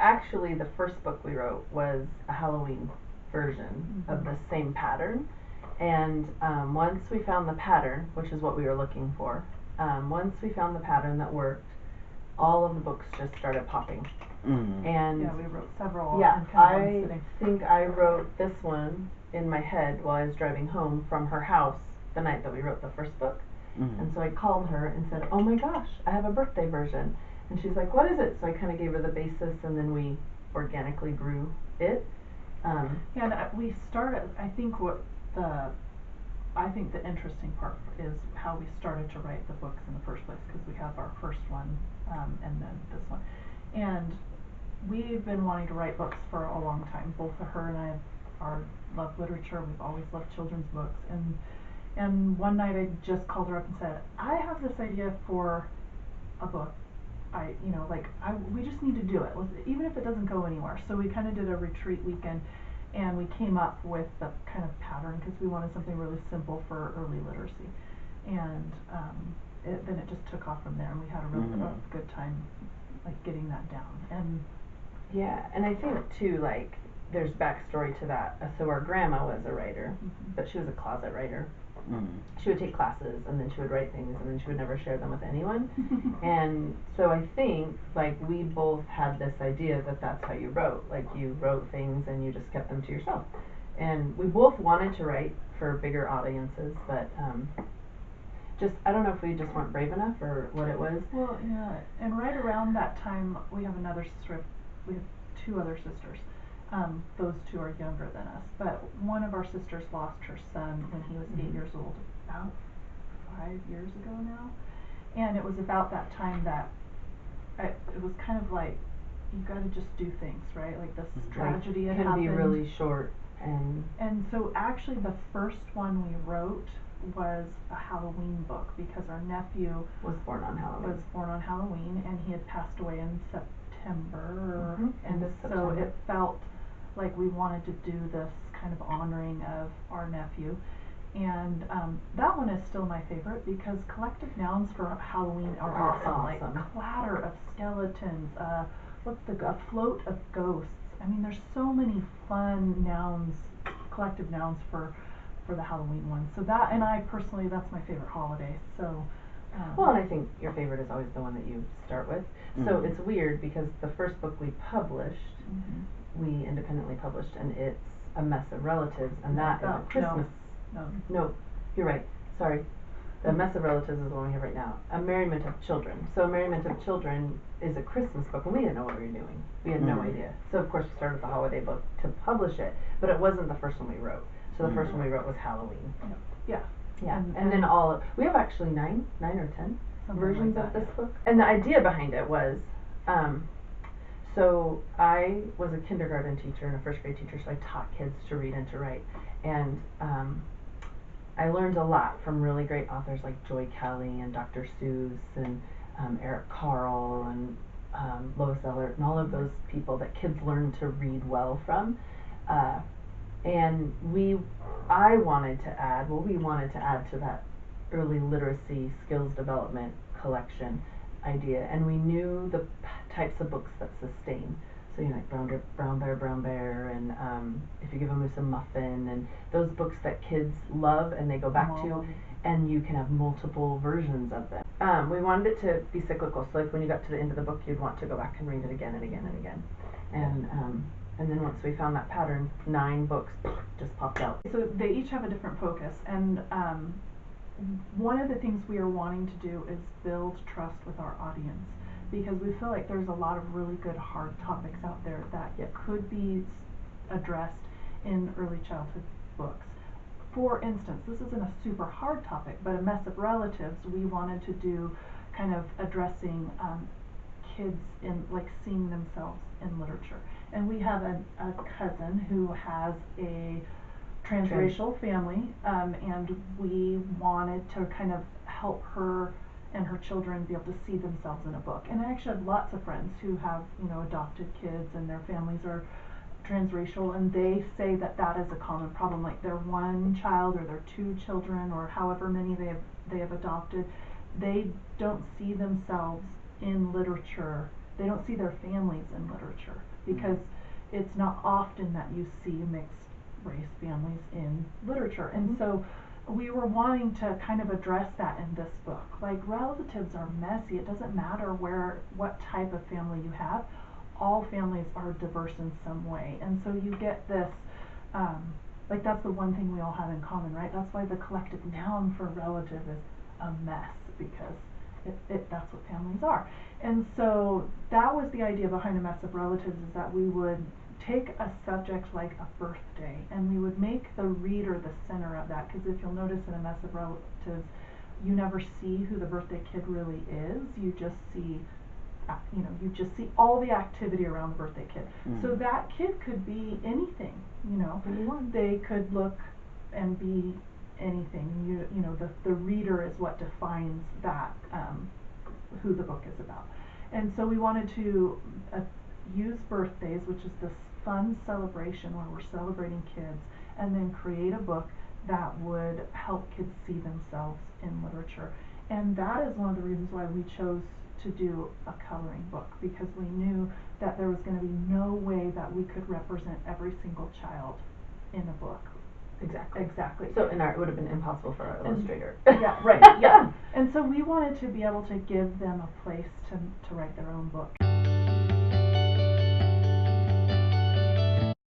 actually the first book we wrote was a Halloween version of the same pattern. And once we found the pattern, which is what we were looking for, once we found the pattern that worked, all of the books just started popping. And yeah, we wrote several. Yeah, I think I wrote this one in my head while I was driving home from her house the night that we wrote the first book. And so I called her and said, oh my gosh, I have a birthday version. And she's like, what is it? So I kind of gave her the basis, and then we organically grew it. Yeah, and we started, I think the interesting part is how we started to write the books in the first place, because we have our first one, and then this one. And we've been wanting to write books for a long time. Both her and I love literature. We've always loved children's books. And one night I just called her up and said, I have this idea for a book. We just need to do it, even if it doesn't go anywhere. So we kind of did a retreat weekend, and we came up with the kind of pattern, because we wanted something really simple for early literacy. And then it just took off from there, and we had a really good time, like, getting that down. And yeah, and I think too, like, there's backstory to that. So our grandma was a writer, but she was a closet writer. She would take classes, and then she would write things, and then she would never share them with anyone. And so I think, like, we both had this idea that that's how you wrote. Like, you wrote things and you just kept them to yourself. And we both wanted to write for bigger audiences, but I don't know if we just weren't brave enough or what it was. Well, yeah, and right around that time, we have another sister. We have two other sisters. Those two are younger than us, but one of our sisters lost her son when he was 8 years old, about 5 years ago now. And it was about that time that it was kind of like, you got to just do things, right? Like, this tragedy had happened. It can be really short. And so actually the first one we wrote was a Halloween book, because our nephew was born on Halloween, and he had passed away in September. And so September. it felt like we wanted to do this kind of honoring of our nephew. And that one is still my favorite, because collective nouns for Halloween are awesome. Like clatter of skeletons, a float of ghosts. I mean, there's so many fun nouns, collective nouns for the Halloween one. So that, and I personally, that's my favorite holiday. So well, and I think your favorite is always the one that you start with. So it's weird, because the first book we published, we independently published, and it's A Mess of Relatives, and that is a Christmas. No, you're right. Sorry. The Mess of Relatives is the one we have right now. A Merriment of Children. So A Merriment of Children is a Christmas book, and we didn't know what we were doing. We had no idea. So of course we started the holiday book to publish it, but it wasn't the first one we wrote. So the first one we wrote was Halloween. Yeah. And then we have actually nine or 10 versions of this book. And the idea behind it was, so I was a kindergarten teacher and a first grade teacher, so I taught kids to read and to write. And I learned a lot from really great authors like Joy Kelly and Dr. Seuss and Eric Carle and Lois Ehlert and all of those people that kids learn to read well from. And we wanted to add to that early literacy skills development collection idea, and we knew the types of books that sustain. So, you know, like Brown Bear, and If You Give a Moose a Muffin, and those books that kids love and they go back to, and you can have multiple versions of them. We wanted it to be cyclical, so like when you got to the end of the book, you'd want to go back and read it again and again and again. And then once we found that pattern, 9 books just popped out. So they each have a different focus, and one of the things we are wanting to do is build trust with our audience, because we feel like there's a lot of really good hard topics out there that could be addressed in early childhood books. For instance, this isn't a super hard topic, but A Mess of Relatives, we wanted to do kind of addressing kids in, like, seeing themselves in literature. And we have a cousin who has a transracial family, and we wanted to kind of help her and her children be able to see themselves in a book. And I actually have lots of friends who have, you know, adopted kids, and their families are transracial, and they say that that is a common problem. Like, their one child or their 2 children or however many they have adopted, they don't see themselves in literature. They don't see their families in literature. because it's not often that you see mixed race families in literature. And so we were wanting to kind of address that in this book. Like, relatives are messy. It doesn't matter what type of family you have. All families are diverse in some way. And so you get this, like, that's the one thing we all have in common, right? That's why the collective noun for relative is a mess, because that's what families are. And so that was the idea behind A Mess of Relatives, is that we would take a subject like a birthday and we would make the reader the center of that, because if you'll notice in A Mess of Relatives, you never see who the birthday kid really is. You just see all the activity around the birthday kid. So that kid could be anything, Anyone. They could look and be anything. The reader is what defines that, who the book is about. And so we wanted to use birthdays, which is this fun celebration where we're celebrating kids, and then create a book that would help kids see themselves in literature. And that is one of the reasons why we chose to do a coloring book, because we knew that there was going to be no way that we could represent every single child in a book. Exactly. So it would have been impossible for our illustrator. Yeah, right. Yeah. And so we wanted to be able to give them a place to write their own book.